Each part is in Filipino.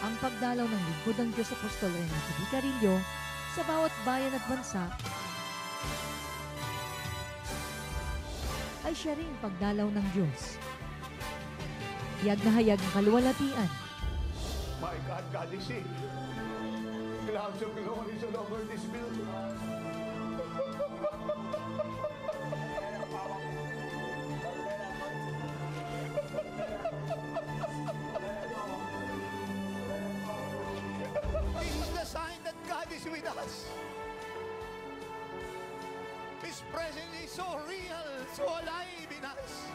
ang pagdalaw ng lingkod ng Diyos Apostol Renato Vicarillo sa bawat bayan at bansa ay siya ring pagdalaw ng Diyos. Hayag na hayag ang kaluwalhatian. My God, God is here. Clouds of glory all over this building. This is the sign that God is with us. His presence is so real, so alive in us.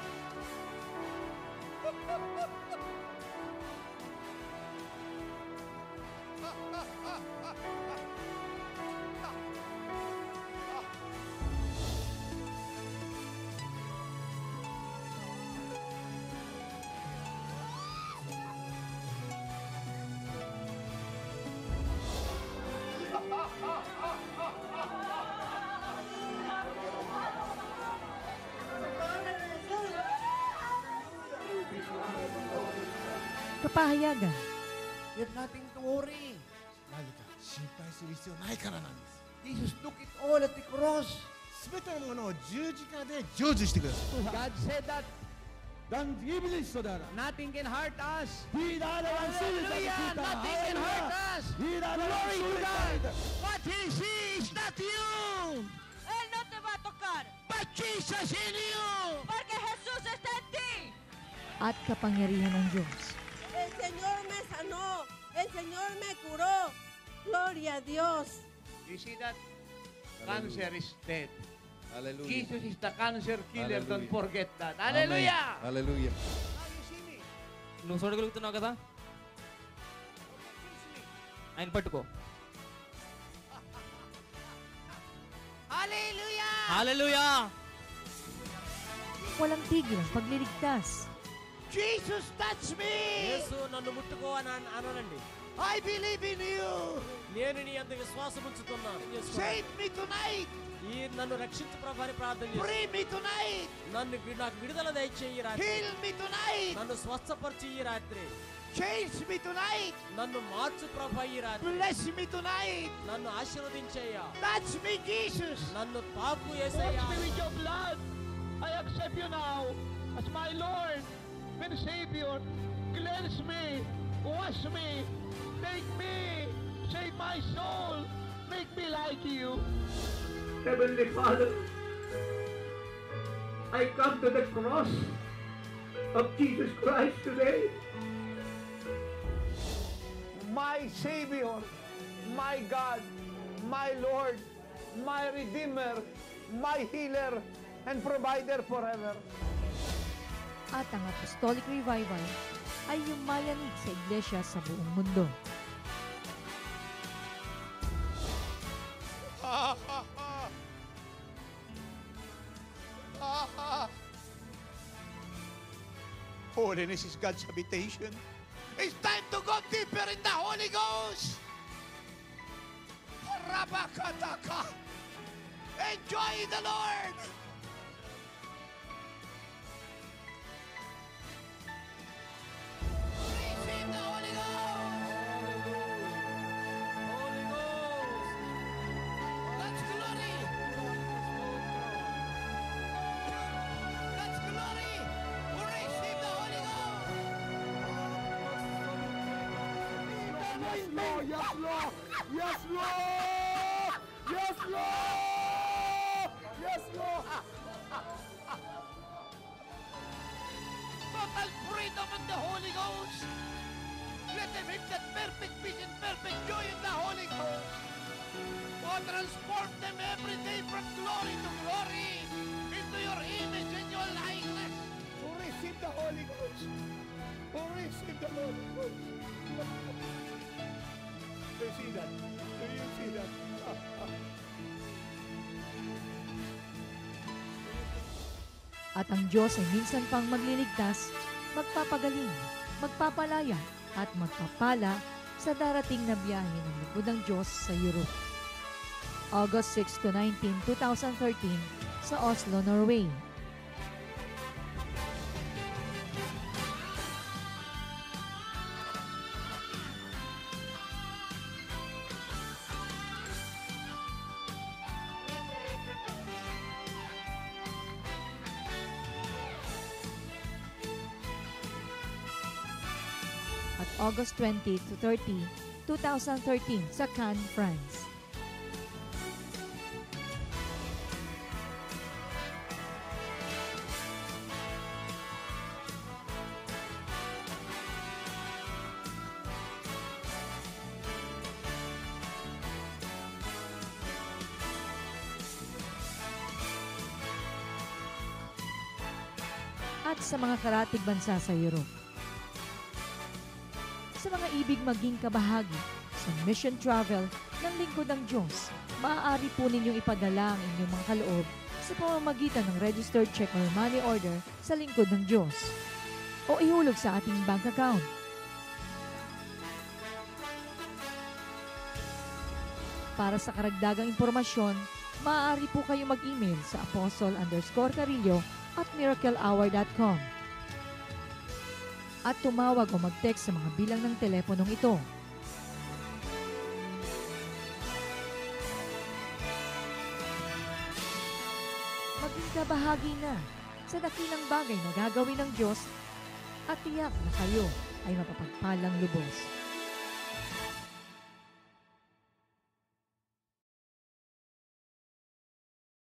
Kapahayagan. You have nothing to worry. 何か心配する必要ないからなんです。 Jesus took it all at the cross. すべてのものを十字架で成就してください。 God said that nothing can hurt us. Hallelujah! Nothing can hurt us. Glory to God. What he sees is not you, Él no te va a tocar, but Jesus in you. porque Jesús está en ti. At kapangyarihan ng Diyos. El Señor me sanó, el Señor me curó. Gloria a Dios. You see that? Cancer is dead. Hallelujah. Jesus is the cancer killer. Don't Hallelujah. forget that. Hallelujah! Hallelujah. Now you see me. నువ్వు చూడగలుగుతున్నావు కదా ఆయన పట్టుకో Hallelujah! హల్లెలూయా Walang tigil ang pagliligtas. Jesus touch me! యేసు నన్ను ముట్టుకో అని అనండి I believe in you. నేను నీ అందు విశ్వాసం ఉంచుతున్నాను Save me tonight. ఈ నన్ను రక్షించు ప్రభు అని ప్రార్థన చేస్తున్నాను Free me tonight. నాకు విడుదల దయచేయి రాత్రి Heal me tonight. నన్ను స్వస్థపరిచి ఈ రాత్రి Change me tonight. నన్ను మార్చు ప్రభు ఈ రాత్రి Bless me tonight. నన్ను ఆశీర్వదించయ్యా Touch me, Jesus. నన్ను తాకు యేసయ్యా with your blood. I accept you now as my Lord and Savior. Cleanse me. Wash me. Take me. Save my soul. Make me like you. Heavenly Father, I come to the cross of Jesus Christ today. My Savior, my God, my Lord, my Redeemer, my Healer, and Provider forever. At ang Apostolic Revival ay yumayanig sa iglesia sa buong mundo. Holiness is God's habitation. It's time to go deeper in the Holy Ghost. Rabakataka. Enjoy the Lord. Receive the Holy Ghost. Holy Ghost God's glory. God's glory. Receive the Holy Ghost. Yes, Lord! Yes, Lord! Yes, Lord! Yes, Lord! Yes, Lord! Total freedom in the Holy Ghost. Let them have that perfect peace and perfect joy in the Holy Ghost. Oh, transform them every day from glory to glory into your image and your likeness. Who receive the Holy Ghost? Who receive the Holy Ghost? Do you see that? Do you see that? At ang Diyos ay minsan pang magliligtas, magpapagaling, magpapalaya at magpapala sa darating na biyahe ng lingkod ng Diyos sa Europe. August 6 to 19, 2013 sa Oslo, Norway. August 20 to 30, 2013 sa Cannes, France. At sa mga karatig bansa sa Europe. Sa mga ibig maging kabahagi sa mission travel ng Lingkod ng Diyos, maaari po ninyong ipadala ang inyong mga kaloob sa pamamagitan ng registered check or money order sa Lingkod ng Diyos o ihulog sa ating bank account. Para sa karagdagang impormasyon, maaari po kayo mag-email sa apostle_carillo@miraclehour.com at tumawag o mag-text sa mga bilang ng teleponong ito. Maging kabahagi na sa dakilang bagay na gagawin ng Diyos at tiyak na kayo ay mapapagpalang lubos.